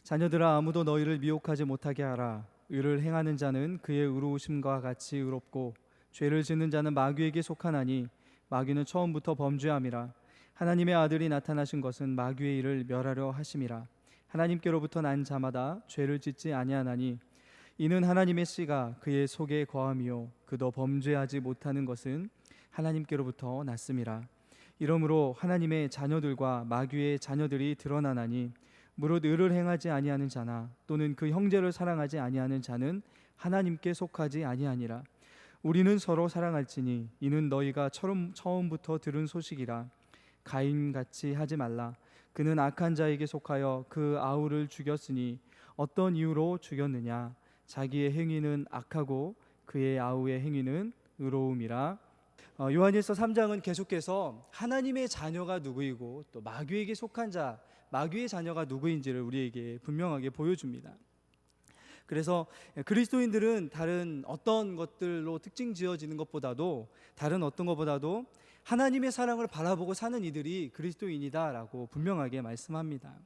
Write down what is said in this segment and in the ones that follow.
자녀들아, 아무도 너희를 미혹하지 못하게 하라. 의를 행하는 자는 그의 의로우심과 같이 의롭고 죄를 짓는 자는 마귀에게 속하나니 마귀는 처음부터 범죄함이라. 하나님의 아들이 나타나신 것은 마귀의 일을 멸하려 하심이라. 하나님께로부터 난 자마다 죄를 짓지 아니하나니 이는 하나님의 씨가 그의 속에 거함이요 그도 범죄하지 못하는 것은 하나님께로부터 났음이라. 이러므로 하나님의 자녀들과 마귀의 자녀들이 드러나나니 무릇 의를 행하지 아니하는 자나 또는 그 형제를 사랑하지 아니하는 자는 하나님께 속하지 아니하니라. 우리는 서로 사랑할지니 이는 너희가 처음부터 들은 소식이라. 가인같이 하지 말라. 그는 악한 자에게 속하여 그 아우를 죽였으니 어떤 이유로 죽였느냐? 자기의 행위는 악하고 그의 아우의 행위는 의로움이라. 요한일서 3장은 계속해서 하나님의 자녀가 누구이고 또 마귀에게 속한 자, 마귀의 자녀가 누구인지를 우리에게 분명하게 보여줍니다. 그래서 그리스도인들은 다른 어떤 것들로 특징 지어지는 것보다도, 다른 어떤 것보다도 하나님의 사랑을 바라보고 사는 이들이 그리스도인이다라고 분명하게 말씀합니다.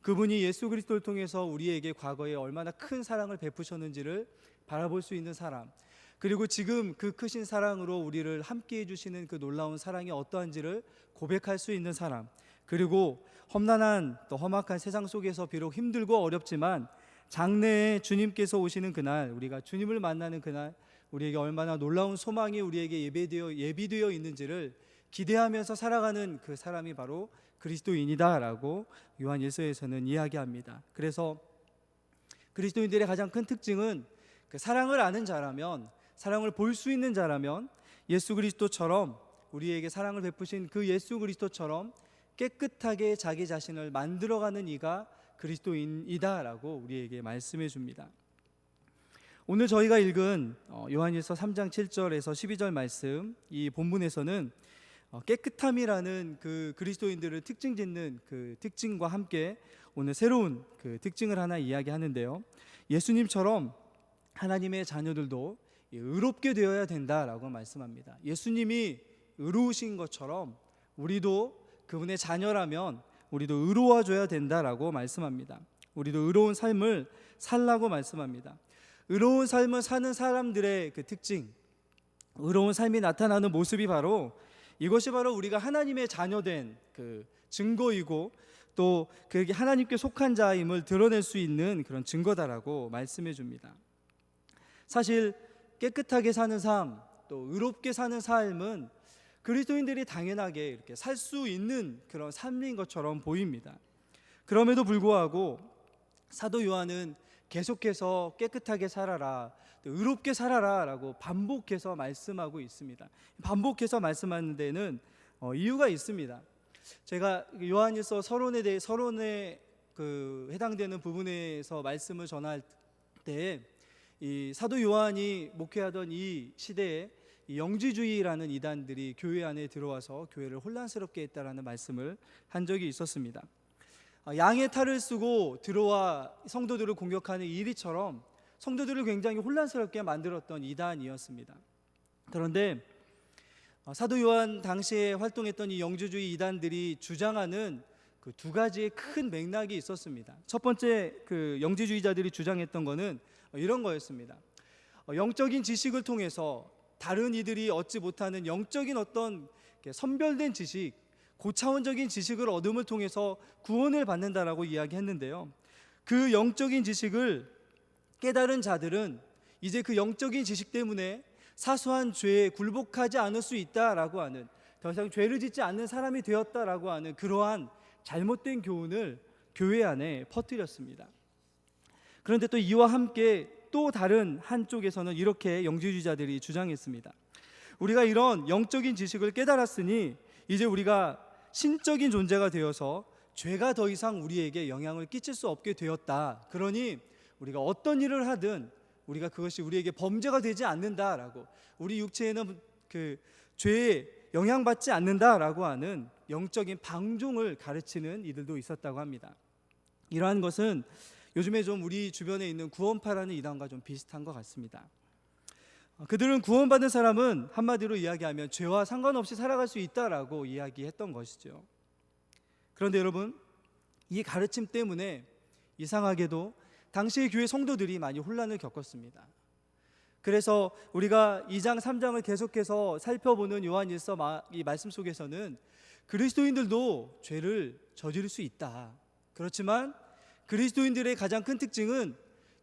그분이 예수 그리스도를 통해서 우리에게 과거에 얼마나 큰 사랑을 베푸셨는지를 바라볼 수 있는 사람, 그리고 지금 그 크신 사랑으로 우리를 함께 해주시는 그 놀라운 사랑이 어떠한지를 고백할 수 있는 사람, 그리고 험난한 또 험악한 세상 속에서 비록 힘들고 어렵지만 장래에 주님께서 오시는 그날, 우리가 주님을 만나는 그날 우리에게 얼마나 놀라운 소망이 우리에게 예비되어 있는지를 기대하면서 살아가는 그 사람이 바로 그리스도인이다라고 요한 1서에서는 이야기합니다. 그래서 그리스도인들의 가장 큰 특징은 그 사랑을 아는 자라면, 사랑을 볼 수 있는 자라면 예수 그리스도처럼, 우리에게 사랑을 베푸신 그 예수 그리스도처럼 깨끗하게 자기 자신을 만들어가는 이가 그리스도인이다라고 우리에게 말씀해 줍니다. 오늘 저희가 읽은 요한일서 3장 7절에서 12절 말씀, 이 본문에서는 깨끗함이라는 그 그리스도인들을 특징 짓는 그 특징과 함께 오늘 새로운 그 특징을 하나 이야기하는데요, 예수님처럼 하나님의 자녀들도 의롭게 되어야 된다라고 말씀합니다. 예수님이 의로우신 것처럼 우리도 그분의 자녀라면 우리도 의로워져야 된다라고 말씀합니다. 우리도 의로운 삶을 살라고 말씀합니다. 의로운 삶을 사는 사람들의 그 특징, 의로운 삶이 나타나는 모습이 바로 이것이 바로 우리가 하나님의 자녀된 그 증거이고 또 그게 하나님께 속한 자임을 드러낼 수 있는 그런 증거다라고 말씀해 줍니다. 사실 깨끗하게 사는 삶, 또 의롭게 사는 삶은 그리스도인들이 당연하게 이렇게 살 수 있는 그런 삶인 것처럼 보입니다. 그럼에도 불구하고 사도 요한은 계속해서 깨끗하게 살아라, 의롭게 살아라 라고 반복해서 말씀하고 있습니다. 반복해서 말씀하는 데는 이유가 있습니다. 제가 요한일서 서론에 그 해당되는 부분에서 말씀을 전할 때 이 사도 요한이 목회하던 이 시대에 이 영지주의라는 이단들이 교회 안에 들어와서 교회를 혼란스럽게 했다라는 말씀을 한 적이 있었습니다. 양의 탈을 쓰고 들어와 성도들을 공격하는 이리처럼 성도들을 굉장히 혼란스럽게 만들었던 이단이었습니다. 그런데 사도 요한 당시에 활동했던 이 영지주의 이단들이 주장하는 그 두 가지의 큰 맥락이 있었습니다. 첫 번째, 그 영지주의자들이 주장했던 것은 이런 거였습니다. 영적인 지식을 통해서 다른 이들이 얻지 못하는 영적인 어떤 선별된 지식, 고차원적인 지식을 얻음을 통해서 구원을 받는다라고 이야기했는데요, 그 영적인 지식을 깨달은 자들은 이제 그 영적인 지식 때문에 사소한 죄에 굴복하지 않을 수 있다라고 하는, 더 이상 죄를 짓지 않는 사람이 되었다라고 하는 그러한 잘못된 교훈을 교회 안에 퍼뜨렸습니다. 그런데 또 이와 함께 또 다른 한쪽에서는 이렇게 영지주의자들이 주장했습니다. 우리가 이런 영적인 지식을 깨달았으니 이제 우리가 신적인 존재가 되어서 죄가 더 이상 우리에게 영향을 끼칠 수 없게 되었다. 그러니 우리가 어떤 일을 하든 우리가 그것이 우리에게 범죄가 되지 않는다라고, 우리 육체에는 그 죄에 영향받지 않는다라고 하는 영적인 방종을 가르치는 이들도 있었다고 합니다. 이러한 것은 요즘에 좀 우리 주변에 있는 구원파라는 이단과 좀 비슷한 것 같습니다. 그들은 구원받은 사람은 한마디로 이야기하면 죄와 상관없이 살아갈 수 있다라고 이야기했던 것이죠. 그런데 여러분, 이 가르침 때문에 이상하게도 당시의 교회 성도들이 많이 혼란을 겪었습니다. 그래서 우리가 2장 3장을 계속해서 살펴보는 요한일서 이 말씀 속에서는 그리스도인들도 죄를 저지를 수 있다. 그렇지만 그리스도인들의 가장 큰 특징은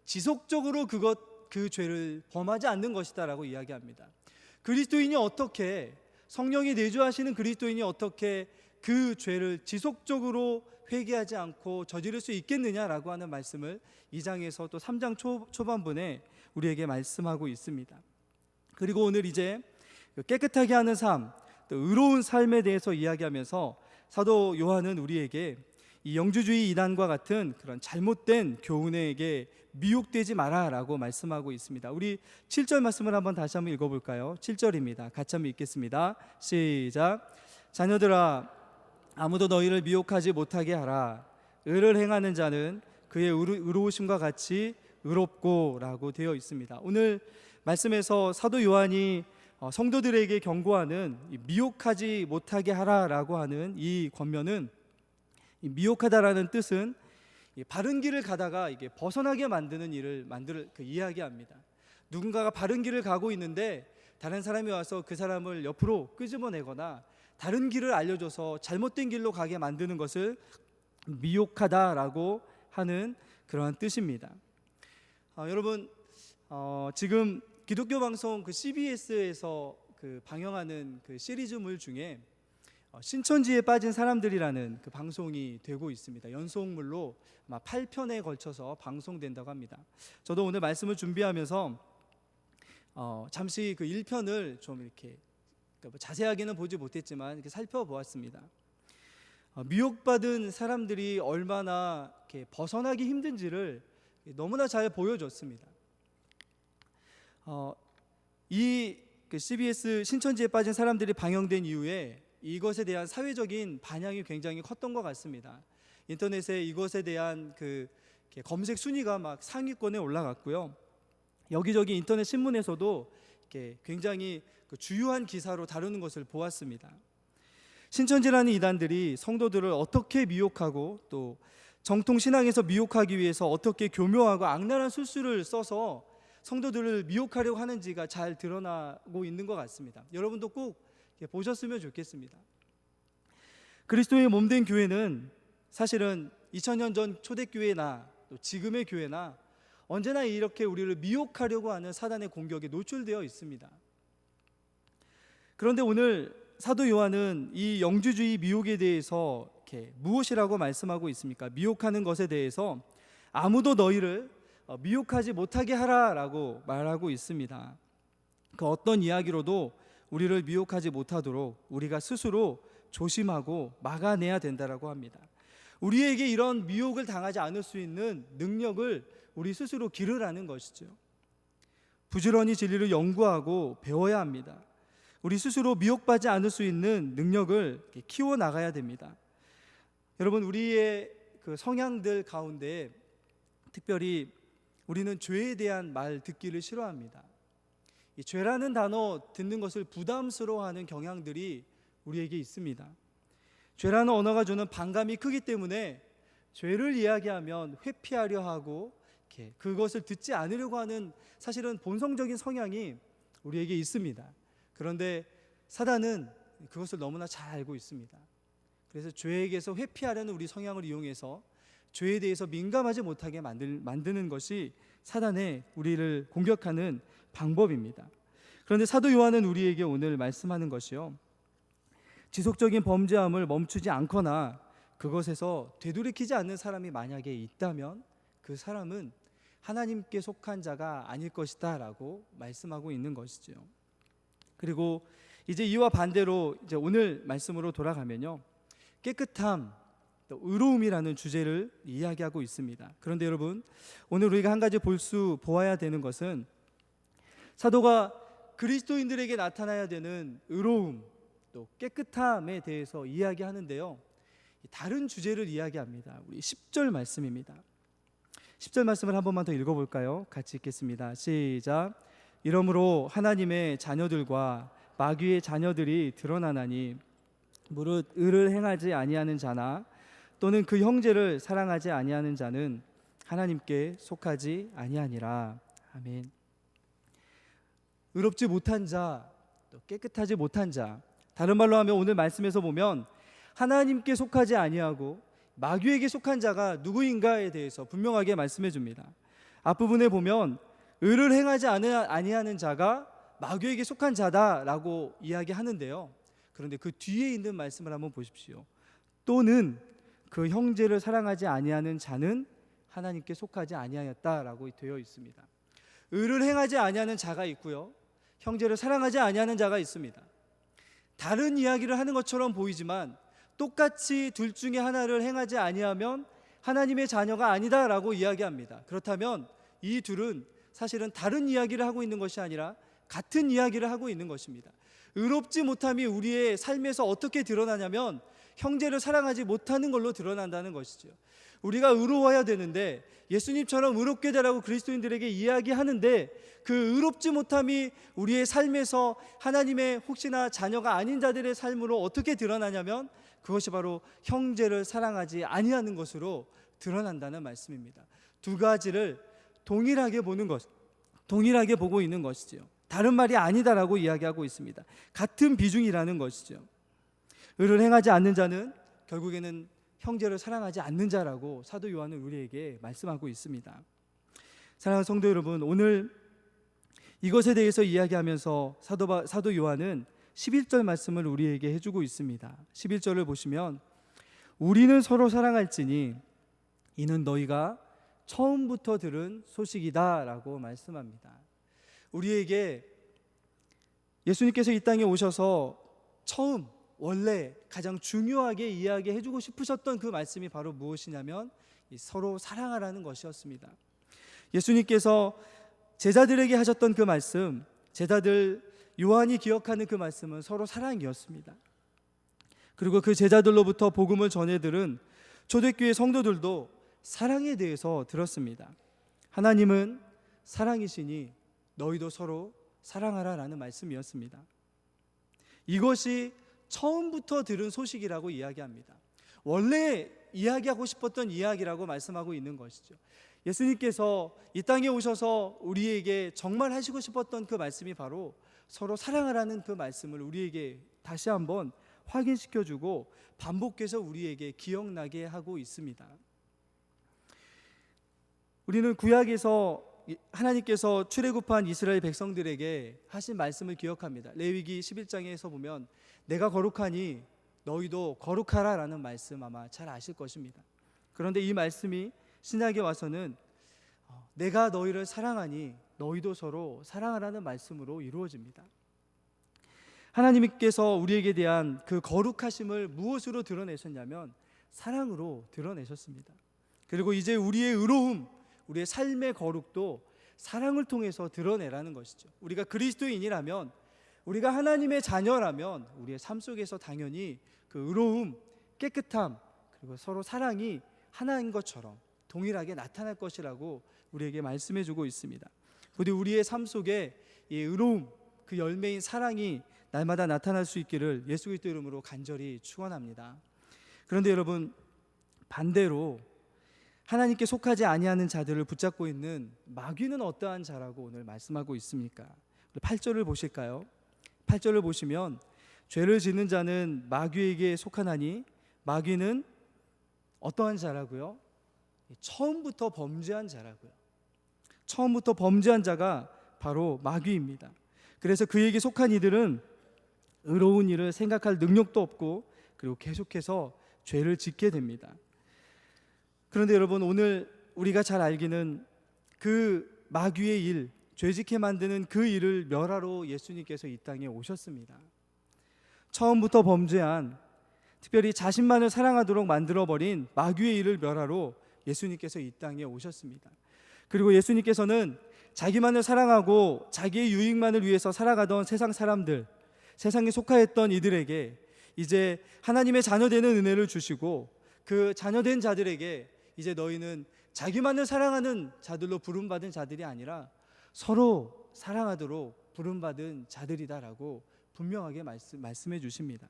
지속적으로 그 죄를 범하지 않는 것이다라고 이야기합니다. 그리스도인이 어떻게, 성령이 내주하시는 그리스도인이 어떻게 그 죄를 지속적으로 회개하지 않고 저지를 수 있겠느냐라고 하는 말씀을 2장에서 또 3장 초반분에 우리에게 말씀하고 있습니다. 그리고 오늘 이제 깨끗하게 하는 삶, 또 의로운 삶에 대해서 이야기하면서 사도 요한은 우리에게 이 영주주의 이단과 같은 그런 잘못된 교훈에게 미혹되지 마라라고 말씀하고 있습니다. 우리 7절 말씀을 다시 한번 읽어볼까요? 7절입니다. 같이 한번 읽겠습니다. 시작. 자녀들아, 아무도 너희를 미혹하지 못하게 하라. 의를 행하는 자는 그의 의로우심과 같이 의롭고 라고 되어 있습니다. 오늘 말씀에서 사도 요한이 성도들에게 경고하는 미혹하지 못하게 하라라고 하는 이 권면은, 미혹하다라는 뜻은 바른 길을 가다가 이게 벗어나게 만드는 일을 이야기합니다. 누군가가 바른 길을 가고 있는데 다른 사람이 와서 그 사람을 옆으로 끄집어내거나 다른 길을 알려줘서 잘못된 길로 가게 만드는 것을 미혹하다라고 하는 그러한 뜻입니다. 여러분, 지금 기독교 방송 CBS에서 방영하는 시리즈물 중에 신천지에 빠진 사람들이라는 방송이 되고 있습니다. 연속물로 아마 8편에 걸쳐서 방송된다고 합니다. 저도 오늘 말씀을 준비하면서 잠시 1편을 좀 이렇게 자세하게는 보지 못했지만 이렇게 살펴보았습니다. 미혹받은 사람들이 얼마나 이렇게 벗어나기 힘든지를 너무나 잘 보여줬습니다. 이 CBS 신천지에 빠진 사람들이 방영된 이후에 이것에 대한 사회적인 반향이 굉장히 컸던 것 같습니다. 인터넷에 이것에 대한 검색 순위가 막 상위권에 올라갔고요. 여기저기 인터넷 신문에서도 굉장히 주요한 기사로 다루는 것을 보았습니다. 신천지라는 이단들이 성도들을 어떻게 미혹하고 또 정통 신앙에서 미혹하기 위해서 어떻게 교묘하고 악랄한 술수를 써서 성도들을 미혹하려고 하는지가 잘 드러나고 있는 것 같습니다. 여러분도 꼭 보셨으면 좋겠습니다. 그리스도의 몸된 교회는 사실은 2000년 전 초대교회나 또 지금의 교회나 언제나 이렇게 우리를 미혹하려고 하는 사단의 공격에 노출되어 있습니다. 그런데 오늘 사도 요한은 이 영주주의 미혹에 대해서 무엇이라고 말씀하고 있습니까? 미혹하는 것에 대해서 아무도 너희를 미혹하지 못하게 하라라고 말하고 있습니다. 그 어떤 이야기로도 우리를 미혹하지 못하도록 우리가 스스로 조심하고 막아내야 된다라고 합니다. 우리에게 이런 미혹을 당하지 않을 수 있는 능력을 우리 스스로 기르라는 것이죠. 부지런히 진리를 연구하고 배워야 합니다. 우리 스스로 미혹받지 않을 수 있는 능력을 키워나가야 됩니다. 여러분, 우리의 성향들 가운데 특별히 우리는 죄에 대한 말 듣기를 싫어합니다. 이 죄라는 단어 듣는 것을 부담스러워하는 경향들이 우리에게 있습니다. 죄라는 언어가 주는 반감이 크기 때문에 죄를 이야기하면 회피하려 하고 그것을 듣지 않으려고 하는 사실은 본성적인 성향이 우리에게 있습니다. 그런데 사단은 그것을 너무나 잘 알고 있습니다. 그래서 죄에게서 회피하려는 우리 성향을 이용해서 죄에 대해서 민감하지 못하게 만드는 것이 사단의 우리를 공격하는 방법입니다. 그런데 사도 요한은 우리에게 오늘 말씀하는 것이요, 지속적인 범죄함을 멈추지 않거나 그것에서 되돌이키지 않는 사람이 만약에 있다면 그 사람은 하나님께 속한 자가 아닐 것이다 라고 말씀하고 있는 것이죠. 그리고 이제 이와 반대로 이제 오늘 말씀으로 돌아가면요, 깨끗함, 또 의로움이라는 주제를 이야기하고 있습니다. 그런데 여러분, 오늘 우리가 한 가지 보아야 되는 것은 사도가 그리스도인들에게 나타나야 되는 의로움, 또 깨끗함에 대해서 이야기하는데요, 다른 주제를 이야기합니다. 우리 10절 말씀입니다. 10절 말씀을 한 번만 더 읽어볼까요? 같이 읽겠습니다. 시작. 이러므로 하나님의 자녀들과 마귀의 자녀들이 드러나나니 무릇 의를 행하지 아니하는 자나 또는 그 형제를 사랑하지 아니하는 자는 하나님께 속하지 아니하니라. 아멘. 의롭지 못한 자, 또 깨끗하지 못한 자, 다른 말로 하면 오늘 말씀에서 보면 하나님께 속하지 아니하고 마귀에게 속한 자가 누구인가에 대해서 분명하게 말씀해 줍니다. 앞부분에 보면 의를 행하지 아니하는 자가 마귀에게 속한 자다라고 이야기하는데요. 그런데 그 뒤에 있는 말씀을 한번 보십시오. 또는 그 형제를 사랑하지 아니하는 자는 하나님께 속하지 아니하였다라고 되어 있습니다. 의를 행하지 아니하는 자가 있고요, 형제를 사랑하지 아니하는 자가 있습니다. 다른 이야기를 하는 것처럼 보이지만 똑같이 둘 중에 하나를 행하지 아니하면 하나님의 자녀가 아니다라고 이야기합니다. 그렇다면 이 둘은 사실은 다른 이야기를 하고 있는 것이 아니라 같은 이야기를 하고 있는 것입니다. 의롭지 못함이 우리의 삶에서 어떻게 드러나냐면 형제를 사랑하지 못하는 걸로 드러난다는 것이죠. 우리가 의로워야 되는데 예수님처럼 의롭게 되라고 그리스도인들에게 이야기하는데 그 의롭지 못함이 우리의 삶에서 하나님의 혹시나 자녀가 아닌 자들의 삶으로 어떻게 드러나냐면 그것이 바로 형제를 사랑하지 아니하는 것으로 드러난다는 말씀입니다. 두 가지를 동일하게 보고 있는 것이죠. 다른 말이 아니다라고 이야기하고 있습니다. 같은 비중이라는 것이죠. 의를 행하지 않는 자는 결국에는 형제를 사랑하지 않는 자라고 사도 요한은 우리에게 말씀하고 있습니다. 사랑하는 성도 여러분, 오늘 이것에 대해서 이야기하면서 사도 요한은 11절 말씀을 우리에게 해주고 있습니다. 11절을 보시면 우리는 서로 사랑할지니 이는 너희가 처음부터 들은 소식이다 라고 말씀합니다. 우리에게 예수님께서 이 땅에 오셔서 처음 원래 가장 중요하게 이야기해주고 싶으셨던 그 말씀이 바로 무엇이냐면 서로 사랑하라는 것이었습니다. 예수님께서 제자들에게 하셨던 그 말씀, 제자들 요한이 기억하는 그 말씀은 서로 사랑이었습니다. 그리고 그 제자들로부터 복음을 전해들은 초대교회 성도들도 사랑에 대해서 들었습니다. 하나님은 사랑이시니 너희도 서로 사랑하라라는 말씀이었습니다. 이것이 처음부터 들은 소식이라고 이야기합니다. 원래 이야기하고 싶었던 이야기라고 말씀하고 있는 것이죠. 예수님께서 이 땅에 오셔서 우리에게 정말 하시고 싶었던 그 말씀이 바로 서로 사랑하라는 그 말씀을 우리에게 다시 한번 확인시켜주고 반복해서 우리에게 기억나게 하고 있습니다. 우리는 구약에서 하나님께서 출애굽한 이스라엘 백성들에게 하신 말씀을 기억합니다. 레위기 11장에서 보면 내가 거룩하니 너희도 거룩하라 라는 말씀 아마 잘 아실 것입니다. 그런데 이 말씀이 신약에 와서는 내가 너희를 사랑하니 너희도 서로 사랑하라는 말씀으로 이루어집니다. 하나님께서 우리에게 대한 그 거룩하심을 무엇으로 드러내셨냐면 사랑으로 드러내셨습니다. 그리고 이제 우리의 의로움, 우리의 삶의 거룩도 사랑을 통해서 드러내라는 것이죠. 우리가 그리스도인이라면, 우리가 하나님의 자녀라면 우리의 삶 속에서 당연히 그 의로움, 깨끗함, 그리고 서로 사랑이 하나인 것처럼 동일하게 나타날 것이라고 우리에게 말씀해 주고 있습니다. 부디 우리의 삶 속에 이 의로움, 그 열매인 사랑이 날마다 나타날 수 있기를 예수 그리스도 이름으로 간절히 축원합니다. 그런데 여러분, 반대로 하나님께 속하지 아니하는 자들을 붙잡고 있는 마귀는 어떠한 자라고 오늘 말씀하고 있습니까? 8절을 보실까요? 8절을 보시면 죄를 짓는 자는 마귀에게 속하나니 마귀는 어떠한 자라고요? 처음부터 범죄한 자라고요. 처음부터 범죄한 자가 바로 마귀입니다. 그래서 그에게 속한 이들은 의로운 일을 생각할 능력도 없고 그리고 계속해서 죄를 짓게 됩니다. 그런데 여러분, 오늘 우리가 잘 알기는 그 마귀의 일, 죄짓게 만드는 그 일을 멸하러 예수님께서 이 땅에 오셨습니다. 처음부터 범죄한, 특별히 자신만을 사랑하도록 만들어버린 마귀의 일을 멸하러 예수님께서 이 땅에 오셨습니다. 그리고 예수님께서는 자기만을 사랑하고 자기의 유익만을 위해서 살아가던 세상 사람들, 세상에 속하였던 이들에게 이제 하나님의 자녀되는 은혜를 주시고 그 자녀된 자들에게 이제 너희는 자기만을 사랑하는 자들로 부름받은 자들이 아니라 서로 사랑하도록 부름받은 자들이다라고 분명하게 말씀해 주십니다.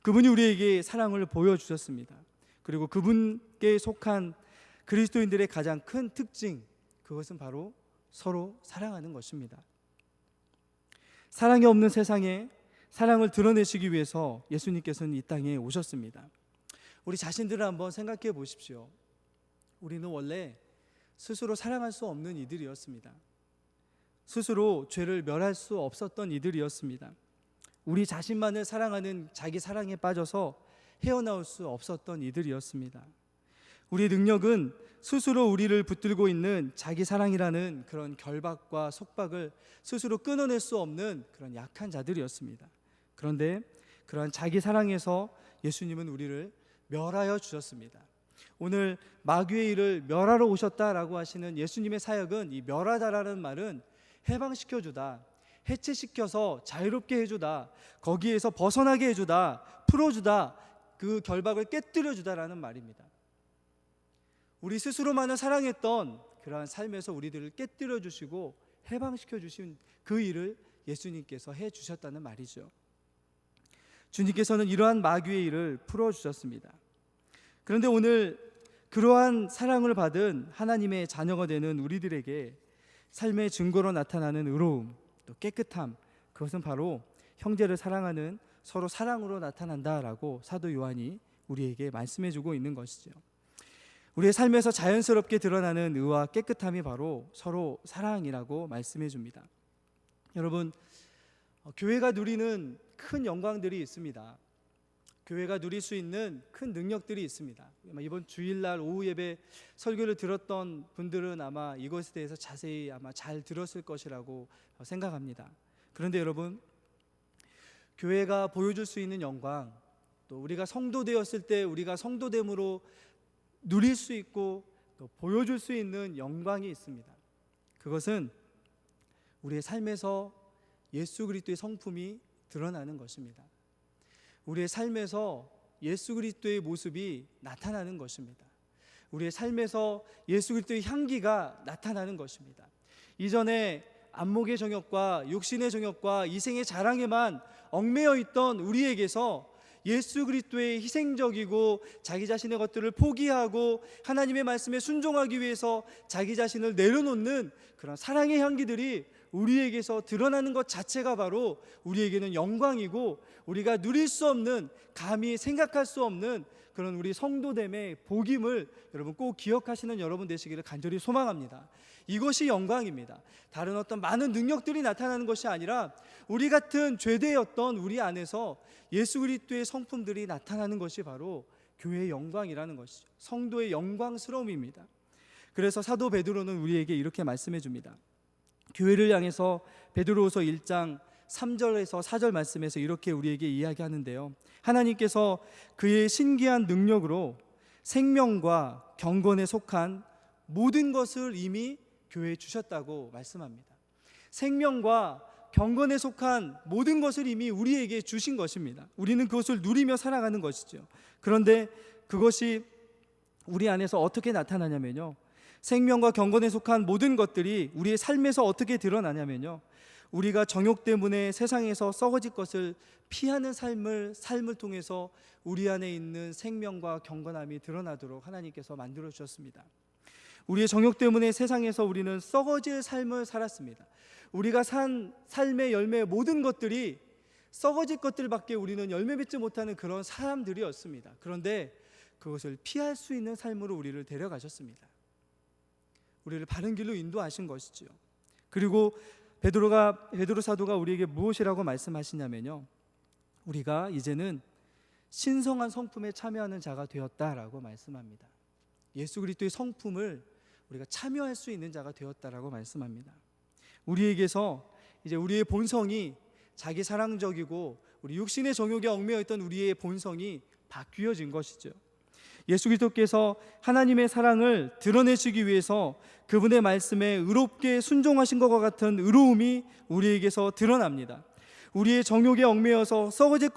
그분이 우리에게 사랑을 보여주셨습니다. 그리고 그분께 속한 그리스도인들의 가장 큰 특징, 그것은 바로 서로 사랑하는 것입니다. 사랑이 없는 세상에 사랑을 드러내시기 위해서 예수님께서는 이 땅에 오셨습니다. 우리 자신들을 한번 생각해 보십시오. 우리는 원래 스스로 사랑할 수 없는 이들이었습니다. 스스로 죄를 멸할 수 없었던 이들이었습니다. 우리 자신만을 사랑하는 자기 사랑에 빠져서 헤어나올 수 없었던 이들이었습니다. 우리의 능력은 스스로 우리를 붙들고 있는 자기 사랑이라는 그런 결박과 속박을 스스로 끊어낼 수 없는 그런 약한 자들이었습니다. 그런데 그러한 자기 사랑에서 예수님은 우리를 멸하여 주셨습니다. 오늘 마귀의 일을 멸하러 오셨다라고 하시는 예수님의 사역은, 이 멸하다라는 말은 해방시켜주다, 해체시켜서 자유롭게 해주다, 거기에서 벗어나게 해주다, 풀어주다, 그 결박을 깨뜨려주다라는 말입니다. 우리 스스로만을 사랑했던 그러한 삶에서 우리들을 깨뜨려 주시고 해방시켜 주신 그 일을 예수님께서 해 주셨다는 말이죠. 주님께서는 이러한 마귀의 일을 풀어주셨습니다. 그런데 오늘 그러한 사랑을 받은 하나님의 자녀가 되는 우리들에게 삶의 증거로 나타나는 의로움, 또 깨끗함, 그것은 바로 형제를 사랑하는 서로 사랑으로 나타난다라고 사도 요한이 우리에게 말씀해주고 있는 것이죠. 우리의 삶에서 자연스럽게 드러나는 의와 깨끗함이 바로 서로 사랑이라고 말씀해줍니다. 여러분, 교회가 누리는 큰 영광들이 있습니다. 교회가 누릴 수 있는 큰 능력들이 있습니다. 이번 주일날 오후 예배 설교를 들었던 분들은 아마 이것에 대해서 자세히 아마 잘 들었을 것이라고 생각합니다. 그런데 여러분, 교회가 보여줄 수 있는 영광, 또 우리가 성도 되었을 때 우리가 성도됨으로 누릴 수 있고 또 보여줄 수 있는 영광이 있습니다. 그것은 우리의 삶에서 예수 그리스도의 성품이 드러나는 것입니다. 우리의 삶에서 예수 그리스도의 모습이 나타나는 것입니다. 우리의 삶에서 예수 그리스도의 향기가 나타나는 것입니다. 이전에 안목의 정욕과 육신의 정욕과 이생의 자랑에만 얽매여 있던 우리에게서 예수 그리스도의 희생적이고 자기 자신의 것들을 포기하고 하나님의 말씀에 순종하기 위해서 자기 자신을 내려놓는 그런 사랑의 향기들이 우리에게서 드러나는 것 자체가 바로 우리에게는 영광이고, 우리가 누릴 수 없는, 감히 생각할 수 없는 그런 우리 성도됨의 복임을 여러분 꼭 기억하시는 여러분 되시기를 간절히 소망합니다. 이것이 영광입니다. 다른 어떤 많은 능력들이 나타나는 것이 아니라 우리 같은 죄되었던 우리 안에서 예수 그리스도의 성품들이 나타나는 것이 바로 교회의 영광이라는 것이죠. 성도의 영광스러움입니다. 그래서 사도 베드로는 우리에게 이렇게 말씀해 줍니다. 교회를 향해서 베드로후서 1장 3절에서 4절 말씀에서 이렇게 우리에게 이야기하는데요, 하나님께서 그의 신기한 능력으로 생명과 경건에 속한 모든 것을 이미 교회에 주셨다고 말씀합니다. 생명과 경건에 속한 모든 것을 이미 우리에게 주신 것입니다. 우리는 그것을 누리며 살아가는 것이죠. 그런데 그것이 우리 안에서 어떻게 나타나냐면요, 생명과 경건에 속한 모든 것들이 우리의 삶에서 어떻게 드러나냐면요, 우리가 정욕 때문에 세상에서 썩어질 것을 피하는 삶을 통해서 우리 안에 있는 생명과 경건함이 드러나도록 하나님께서 만들어 주셨습니다. 우리의 정욕 때문에 세상에서 우리는 썩어질 삶을 살았습니다. 우리가 산 삶의 열매 모든 것들이 썩어질 것들밖에 우리는 열매 맺지 못하는 그런 사람들이었습니다. 그런데 그것을 피할 수 있는 삶으로 우리를 데려가셨습니다. 우리를 바른 길로 인도하신 것이죠. 그리고 베드로 사도가 우리에게 무엇이라고 말씀하시냐면요, 우리가 이제는 신성한 성품에 참여하는 자가 되었다라고 말씀합니다. 예수 그리스도의 성품을 우리가 참여할 수 있는 자가 되었다라고 말씀합니다. 우리에게서 이제 우리의 본성이 자기 사랑적이고 우리 육신의 정욕에 얽매여 있던 우리의 본성이 바뀌어진 것이죠. 예수 그리스도께서 하나님의 사랑을 드러내시기 위해서 그분의 말씀에 의롭게 순종하신 것과 같은 의로움이 우리에게서 드러납니다. 우리의 정욕에 얽매여서 썩어질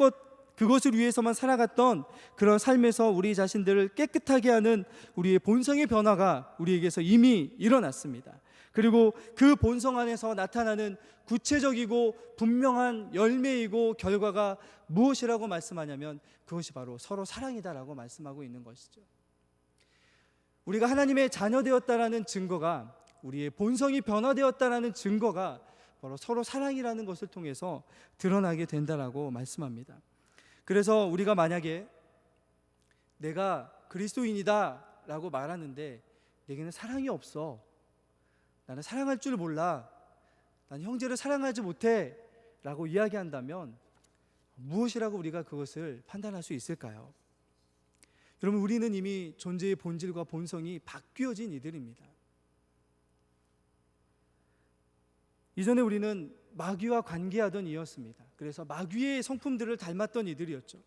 그것을 위해서만 살아갔던 그런 삶에서 우리 자신들을 깨끗하게 하는 우리의 본성의 변화가 우리에게서 이미 일어났습니다. 그리고 그 본성 안에서 나타나는 구체적이고 분명한 열매이고 결과가 무엇이라고 말씀하냐면 그것이 바로 서로 사랑이다라고 말씀하고 있는 것이죠. 우리가 하나님의 자녀되었다라는 증거가, 우리의 본성이 변화되었다라는 증거가 바로 서로 사랑이라는 것을 통해서 드러나게 된다라고 말씀합니다. 그래서 우리가 만약에 내가 그리스도인이다 라고 말하는데 내게는 사랑이 없어, 나는 사랑할 줄 몰라, 난 형제를 사랑하지 못해 라고 이야기한다면 무엇이라고 우리가 그것을 판단할 수 있을까요? 여러분, 우리는 이미 존재의 본질과 본성이 바뀌어진 이들입니다. 이전에 우리는 마귀와 관계하던 이였습니다. 그래서 마귀의 성품들을 닮았던 이들이었죠.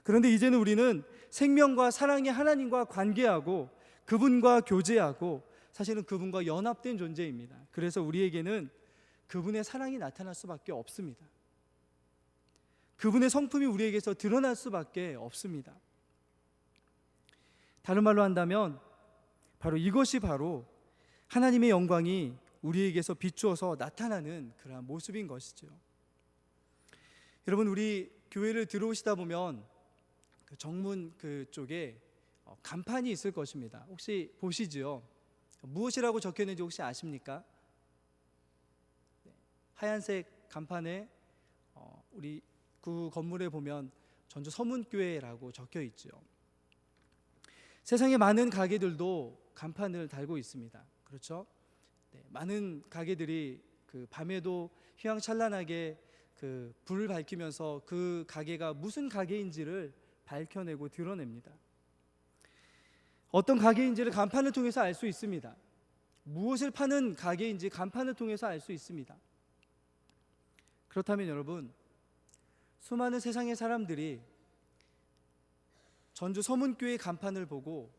그런데 이제는 우리는 생명과 사랑의 하나님과 관계하고 그분과 교제하고 사실은 그분과 연합된 존재입니다. 그래서 우리에게는 그분의 사랑이 나타날 수밖에 없습니다. 그분의 성품이 우리에게서 드러날 수밖에 없습니다. 다른 말로 한다면 바로 이것이 바로 하나님의 영광이 우리에게서 비추어서 나타나는 그러한 모습인 것이죠. 여러분, 우리 교회를 들어오시다 보면 그 정문 그쪽에 간판이 있을 것입니다. 혹시 보시지요? 무엇이라고 적혀 있는지 혹시 아십니까? 하얀색 간판에 우리 그 건물에 보면 전주 서문교회라고 적혀 있죠. 세상에 많은 가게들도 간판을 달고 있습니다. 그렇죠? 많은 가게들이 그 밤에도 휘황찬란하게 그 불을 밝히면서 그 가게가 무슨 가게인지를 밝혀내고 드러냅니다. 어떤 가게인지를 간판을 통해서 알 수 있습니다. 무엇을 파는 가게인지 간판을 통해서 알 수 있습니다. 그렇다면 여러분, 수많은 세상의 사람들이 전주 서문교회 간판을 보고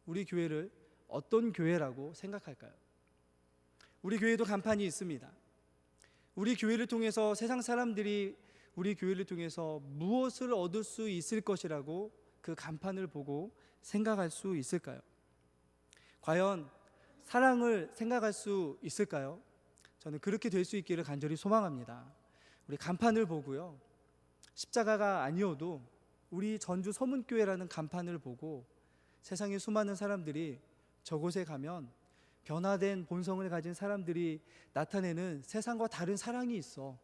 우리 교회를 어떤 교회라고 생각할까요? 우리 교회도 간판이 있습니다. 우리 교회를 통해서 세상 사람들이 우리 교회를 통해서 무엇을 얻을 수 있을 것이라고 그 간판을 보고 생각할 수 있을까요? 과연 사랑을 생각할 수 있을까요? 저는 그렇게 될 수 있기를 간절히 소망합니다. 우리 간판을 보고요, 십자가가 아니어도 우리 전주 서문교회라는 간판을 보고 세상의 수많은 사람들이 저곳에 가면 변화된 본성을 가진 사람들이 나타내는 세상과 다른 사랑이 있어,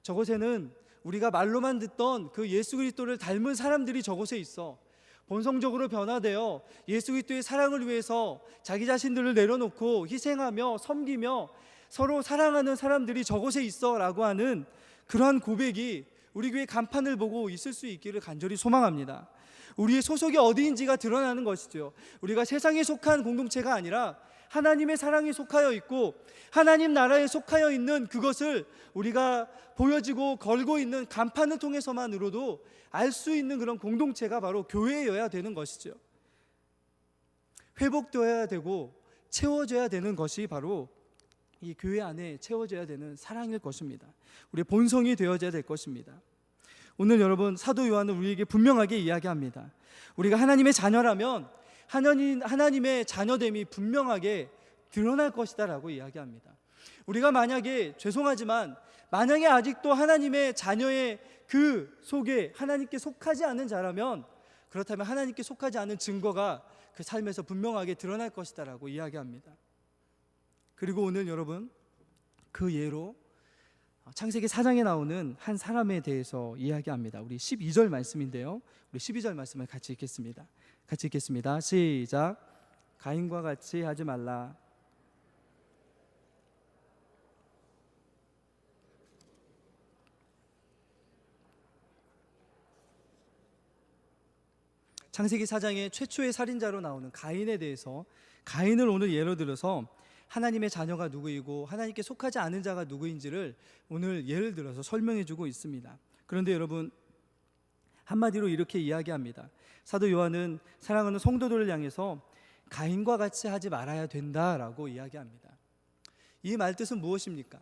저곳에는 우리가 말로만 듣던 그 예수 그리스도를 닮은 사람들이 저곳에 있어, 본성적으로 변화되어 예수 그리스도의 사랑을 위해서 자기 자신들을 내려놓고 희생하며 섬기며 서로 사랑하는 사람들이 저곳에 있어 라고 하는 그러한 고백이 우리 교회 간판을 보고 있을 수 있기를 간절히 소망합니다. 우리의 소속이 어디인지가 드러나는 것이죠. 우리가 세상에 속한 공동체가 아니라 하나님의 사랑에 속하여 있고 하나님 나라에 속하여 있는 그것을 우리가 보여지고 걸고 있는 간판을 통해서만으로도 알 수 있는 그런 공동체가 바로 교회여야 되는 것이죠. 회복되어야 되고 채워져야 되는 것이 바로 이 교회 안에 채워져야 되는 사랑일 것입니다. 우리의 본성이 되어져야 될 것입니다. 오늘 여러분, 사도 요한은 우리에게 분명하게 이야기합니다. 우리가 하나님의 자녀라면 하나님의 자녀됨이 분명하게 드러날 것이다 라고 이야기합니다. 우리가 만약에, 죄송하지만 만약에 아직도 하나님의 자녀의 그 속에 하나님께 속하지 않는 자라면, 그렇다면 하나님께 속하지 않은 증거가 그 삶에서 분명하게 드러날 것이다 라고 이야기합니다. 그리고 오늘 여러분, 그 예로 창세기 4장에 나오는 한 사람에 대해서 이야기합니다. 우리 12절 말씀인데요, 우리 12절 말씀을 같이 읽겠습니다. 같이 읽겠습니다. 시작. 가인과 같이 하지 말라. 창세기 4장의 최초의 살인자로 나오는 가인에 대해서, 가인을 오늘 예로 들어서 하나님의 자녀가 누구이고 하나님께 속하지 않은 자가 누구인지를 오늘 예를 들어서 설명해 주고 있습니다. 그런데 여러분, 한마디로 이렇게 이야기합니다. 사도 요한은 사랑하는 성도들을 향해서 가인과 같이 하지 말아야 된다라고 이야기합니다. 이 말뜻은 무엇입니까?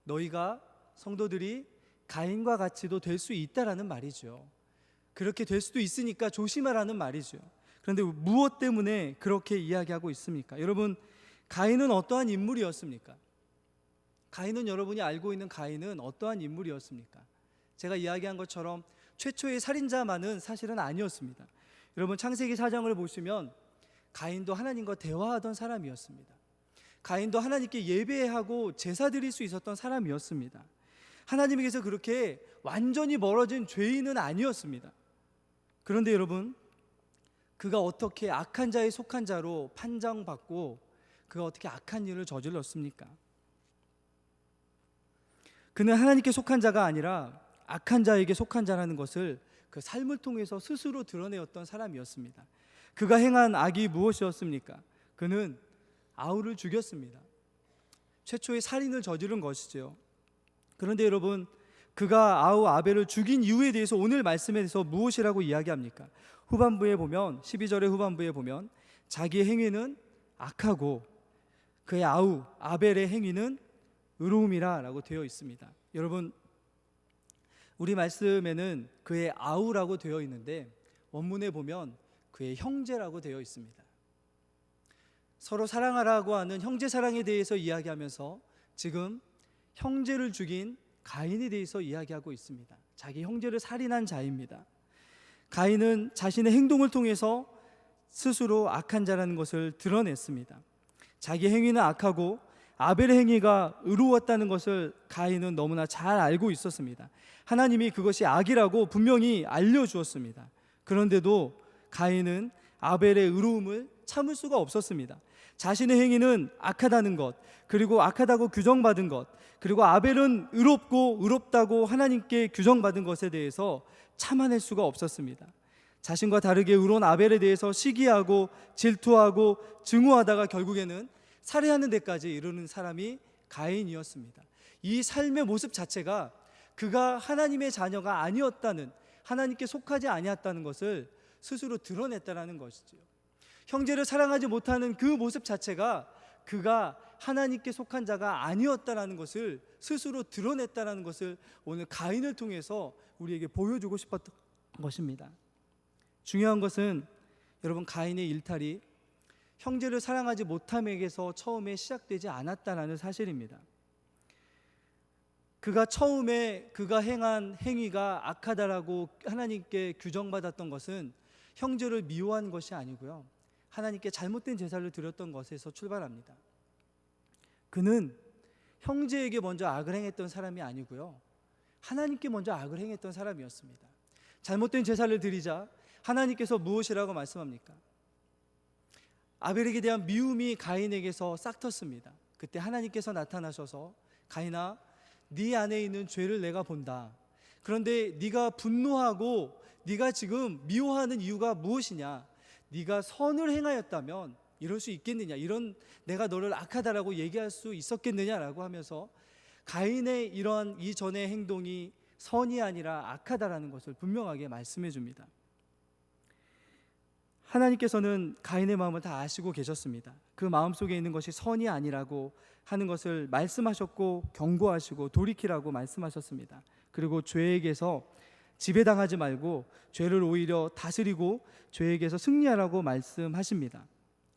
너희가, 성도들이 가인과 같이도 될 수 있다라는 말이죠. 그렇게 될 수도 있으니까 조심하라는 말이죠. 그런데 무엇 때문에 그렇게 이야기하고 있습니까? 여러분, 가인은 어떠한 인물이었습니까? 가인은, 여러분이 알고 있는 가인은 어떠한 인물이었습니까? 제가 이야기한 것처럼 최초의 살인자만은 사실은 아니었습니다. 여러분, 창세기 4장을 보시면 가인도 하나님과 대화하던 사람이었습니다. 가인도 하나님께 예배하고 제사 드릴 수 있었던 사람이었습니다. 하나님에게서 그렇게 완전히 멀어진 죄인은 아니었습니다. 그런데 여러분, 그가 어떻게 악한 자에 속한 자로 판정받고 그가 어떻게 악한 일을 저질렀습니까? 그는 하나님께 속한 자가 아니라 악한 자에게 속한 자라는 것을 그 삶을 통해서 스스로 드러내었던 사람이었습니다. 그가 행한 악이 무엇이었습니까? 그는 아우를 죽였습니다. 최초의 살인을 저지른 것이죠. 그런데 여러분, 그가 아우 아벨을 죽인 이유에 대해서 오늘 말씀에서 무엇이라고 이야기합니까? 후반부에 보면 12절의 후반부에 보면 자기의 행위는 악하고 그의 아우 아벨의 행위는 의로움이라 라고 되어 있습니다. 여러분, 우리 말씀에는 그의 아우라고 되어 있는데 원문에 보면 그의 형제라고 되어 있습니다. 서로 사랑하라고 하는 형제 사랑에 대해서 이야기하면서 지금 형제를 죽인 가인에 대해서 이야기하고 있습니다. 자기 형제를 살인한 자입니다. 가인은 자신의 행동을 통해서 스스로 악한 자라는 것을 드러냈습니다. 자기 행위는 악하고 아벨의 행위가 의로웠다는 것을 가인은 너무나 잘 알고 있었습니다. 하나님이 그것이 악이라고 분명히 알려주었습니다. 그런데도 가인은 아벨의 의로움을 참을 수가 없었습니다. 자신의 행위는 악하다는 것, 그리고 악하다고 규정받은 것, 그리고 아벨은 의롭고 의롭다고 하나님께 규정받은 것에 대해서 참아낼 수가 없었습니다. 자신과 다르게 의로운 아벨에 대해서 시기하고 질투하고 증오하다가 결국에는 살해하는 데까지 이르는 사람이 가인이었습니다. 이 삶의 모습 자체가 그가 하나님의 자녀가 아니었다는, 하나님께 속하지 아니었다는 것을 스스로 드러냈다는 것이죠. 형제를 사랑하지 못하는 그 모습 자체가 그가 하나님께 속한 자가 아니었다는 것을 스스로 드러냈다는 것을 오늘 가인을 통해서 우리에게 보여주고 싶었던 것입니다. 중요한 것은 여러분, 가인의 일탈이 형제를 사랑하지 못함에게서 처음에 시작되지 않았다는 사실입니다. 그가 처음에 그가 행한 행위가 악하다라고 하나님께 규정받았던 것은 형제를 미워한 것이 아니고요, 하나님께 잘못된 제사를 드렸던 것에서 출발합니다. 그는 형제에게 먼저 악을 행했던 사람이 아니고요, 하나님께 먼저 악을 행했던 사람이었습니다. 잘못된 제사를 드리자 하나님께서 무엇이라고 말씀합니까? 아벨에게 대한 미움이 가인에게서 싹텄습니다. 그때 하나님께서 나타나셔서 가인아, 네 안에 있는 죄를 내가 본다. 그런데 네가 분노하고 네가 지금 미워하는 이유가 무엇이냐? 네가 선을 행하였다면 이럴 수 있겠느냐? 이런 내가 너를 악하다라고 얘기할 수 있었겠느냐라고 하면서 가인의 이러한 이전의 행동이 선이 아니라 악하다라는 것을 분명하게 말씀해 줍니다. 하나님께서는 가인의 마음을 다 아시고 계셨습니다. 그 마음속에 있는 것이 선이 아니라고 하는 것을 말씀하셨고 경고하시고 돌이키라고 말씀하셨습니다. 그리고 죄에게서 지배당하지 말고 죄를 오히려 다스리고 죄에게서 승리하라고 말씀하십니다.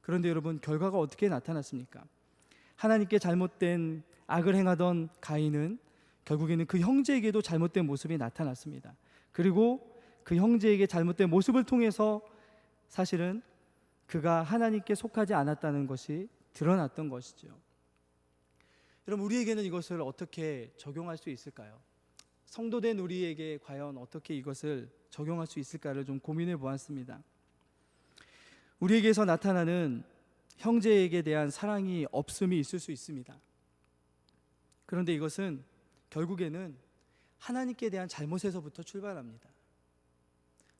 그런데 여러분, 결과가 어떻게 나타났습니까? 하나님께 잘못된 악을 행하던 가인은 결국에는 그 형제에게도 잘못된 모습이 나타났습니다. 그리고 그 형제에게 잘못된 모습을 통해서 사실은 그가 하나님께 속하지 않았다는 것이 드러났던 것이죠. 여러분, 우리에게는 이것을 어떻게 적용할 수 있을까요? 성도된 우리에게 과연 어떻게 이것을 적용할 수 있을까를 좀 고민해 보았습니다. 우리에게서 나타나는 형제에게 대한 사랑이 없음이 있을 수 있습니다. 그런데 이것은 결국에는 하나님께 대한 잘못에서부터 출발합니다.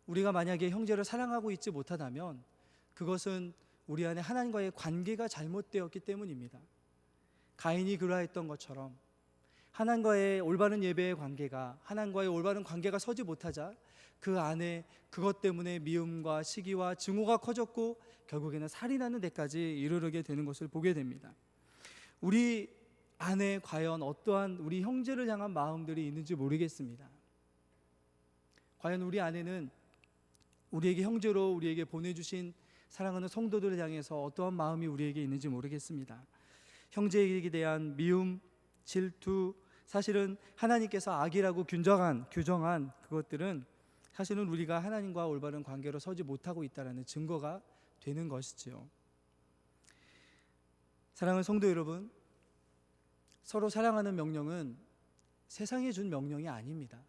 우리가 만약에 형제를 사랑하고 있지 못하다면 그것은 우리 안에 하나님과의 관계가 잘못되었기 때문입니다. 가인이 그러했던 것처럼 하나님과의 올바른 예배의 관계가, 하나님과의 올바른 관계가 서지 못하자 그 안에 그것 때문에 미움과 시기와 증오가 커졌고 결국에는 살인하는 데까지 이르게 되는 것을 보게 됩니다. 우리 안에 과연 어떠한 우리 형제를 향한 마음들이 있는지 모르겠습니다. 과연 우리 안에는 우리에게 형제로 우리에게 보내주신 사랑하는 성도들을 향해서 어떠한 마음이 우리에게 있는지 모르겠습니다. 형제에게 대한 미움, 질투, 사실은 하나님께서 악이라고 규정한 그것들은 사실은 우리가 하나님과 올바른 관계로 서지 못하고 있다는 증거가 되는 것이지요. 사랑하는 성도 여러분, 서로 사랑하는 명령은 세상이 준 명령이 아닙니다.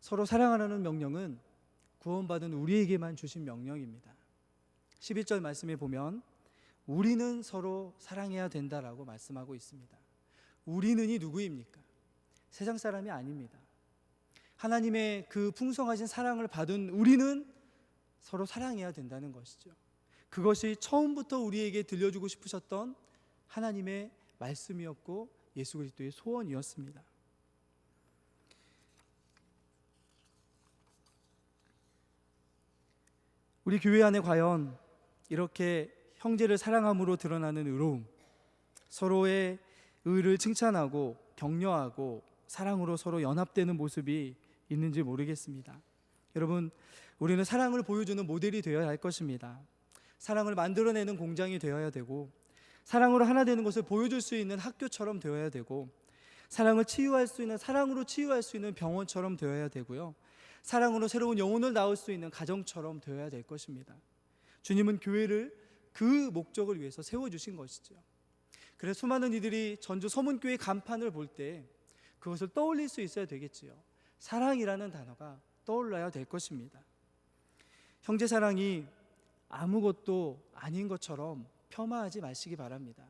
서로 사랑하라는 명령은 구원받은 우리에게만 주신 명령입니다. 11절 말씀에 보면 우리는 서로 사랑해야 된다라고 말씀하고 있습니다. 우리는이 누구입니까? 세상 사람이 아닙니다. 하나님의 그 풍성하신 사랑을 받은 우리는 서로 사랑해야 된다는 것이죠. 그것이 처음부터 우리에게 들려주고 싶으셨던 하나님의 말씀이었고 예수 그리스도의 소원이었습니다. 우리 교회 안에 과연 이렇게 형제를 사랑함으로 드러나는 의로움, 서로의 의를 칭찬하고 격려하고 사랑으로 서로 연합되는 모습이 있는지 모르겠습니다. 여러분, 우리는 사랑을 보여주는 모델이 되어야 할 것입니다. 사랑을 만들어내는 공장이 되어야 되고, 사랑으로 하나 되는 것을 보여줄 수 있는 학교처럼 되어야 되고, 사랑을 치유할 수 있는, 사랑으로 치유할 수 있는 병원처럼 되어야 되고요, 사랑으로 새로운 영혼을 낳을 수 있는 가정처럼 되어야 될 것입니다. 주님은 교회를 그 목적을 위해서 세워주신 것이죠. 그래서 수많은 이들이 전주 서문교회 간판을 볼 때 그것을 떠올릴 수 있어야 되겠지요. 사랑이라는 단어가 떠올라야 될 것입니다. 형제 사랑이 아무것도 아닌 것처럼 폄하하지 마시기 바랍니다.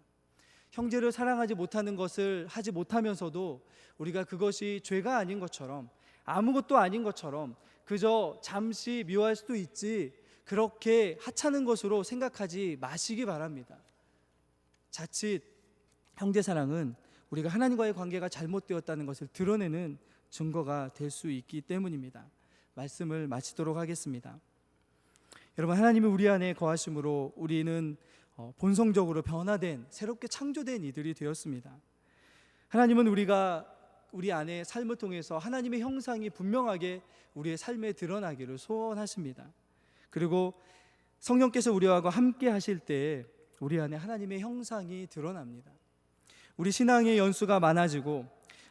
형제를 사랑하지 못하는 것을 하지 못하면서도 우리가 그것이 죄가 아닌 것처럼, 아무것도 아닌 것처럼 그저 잠시 미워할 수도 있지, 그렇게 하찮은 것으로 생각하지 마시기 바랍니다. 자칫 형제사랑은 우리가 하나님과의 관계가 잘못되었다는 것을 드러내는 증거가 될 수 있기 때문입니다. 말씀을 마치도록 하겠습니다. 여러분, 하나님이 우리 안에 거하심으로 우리는 본성적으로 변화된, 새롭게 창조된 이들이 되었습니다. 하나님은 우리 안에 삶을 통해서 하나님의 형상이 분명하게 우리의 삶에 드러나기를 소원하십니다. 그리고 성령께서 우리와 함께 하실 때 우리 안에 하나님의 형상이 드러납니다. 우리 신앙의 연수가 많아지고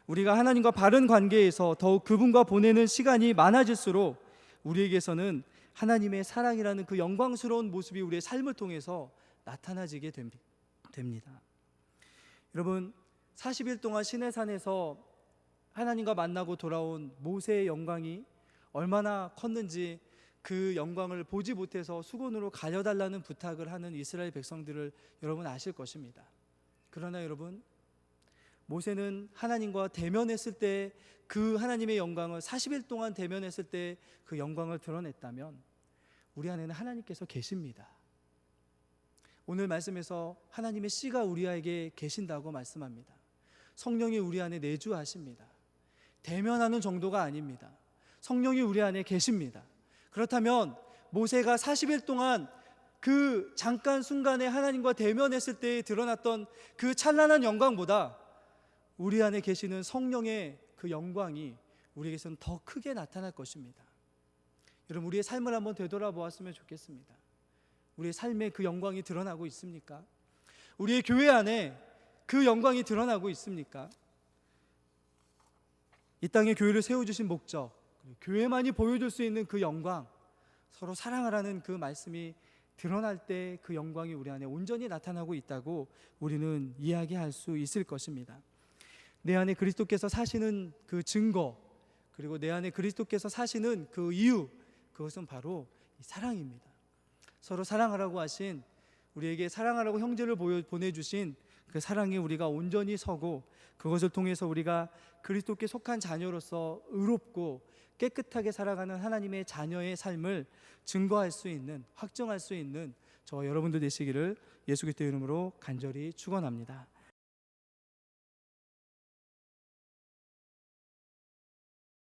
우리가 하나님과 바른 관계에서 더욱 그분과 보내는 시간이 많아질수록 우리에게서는 하나님의 사랑이라는 그 영광스러운 모습이 우리의 삶을 통해서 나타나지게 됩니다. 여러분, 40일 동안 시내산에서 하나님과 만나고 돌아온 모세의 영광이 얼마나 컸는지, 그 영광을 보지 못해서 수건으로 가려달라는 부탁을 하는 이스라엘 백성들을 여러분 아실 것입니다. 그러나 여러분, 모세는 하나님과 대면했을 때 그 하나님의 영광을 40일 동안 대면했을 때 그 영광을 드러냈다면 우리 안에는 하나님께서 계십니다. 오늘 말씀에서 하나님의 씨가 우리에게 계신다고 말씀합니다. 성령이 우리 안에 내주하십니다. 대면하는 정도가 아닙니다. 성령이 우리 안에 계십니다. 그렇다면 모세가 40일 동안 그 잠깐 순간에 하나님과 대면했을 때 드러났던 그 찬란한 영광보다 우리 안에 계시는 성령의 그 영광이 우리에게서는 더 크게 나타날 것입니다. 여러분, 우리의 삶을 한번 되돌아보았으면 좋겠습니다. 우리의 삶에 그 영광이 드러나고 있습니까? 우리의 교회 안에 그 영광이 드러나고 있습니까? 이 땅에 교회를 세워주신 목적, 교회만이 보여줄 수 있는 그 영광, 서로 사랑하라는 그 말씀이 드러날 때 그 영광이 우리 안에 온전히 나타나고 있다고 우리는 이야기할 수 있을 것입니다. 내 안에 그리스도께서 사시는 그 증거, 그리고 내 안에 그리스도께서 사시는 그 이유, 그것은 바로 이 사랑입니다. 서로 사랑하라고 하신, 우리에게 사랑하라고 형제를 보내주신 그 사랑에 우리가 온전히 서고, 그것을 통해서 우리가 그리스도께 속한 자녀로서 의롭고 깨끗하게 살아가는 하나님의 자녀의 삶을 증거할 수 있는, 확정할 수 있는 저와 여러분들 되시기를 예수 그리스도의 이름으로 간절히 축원합니다.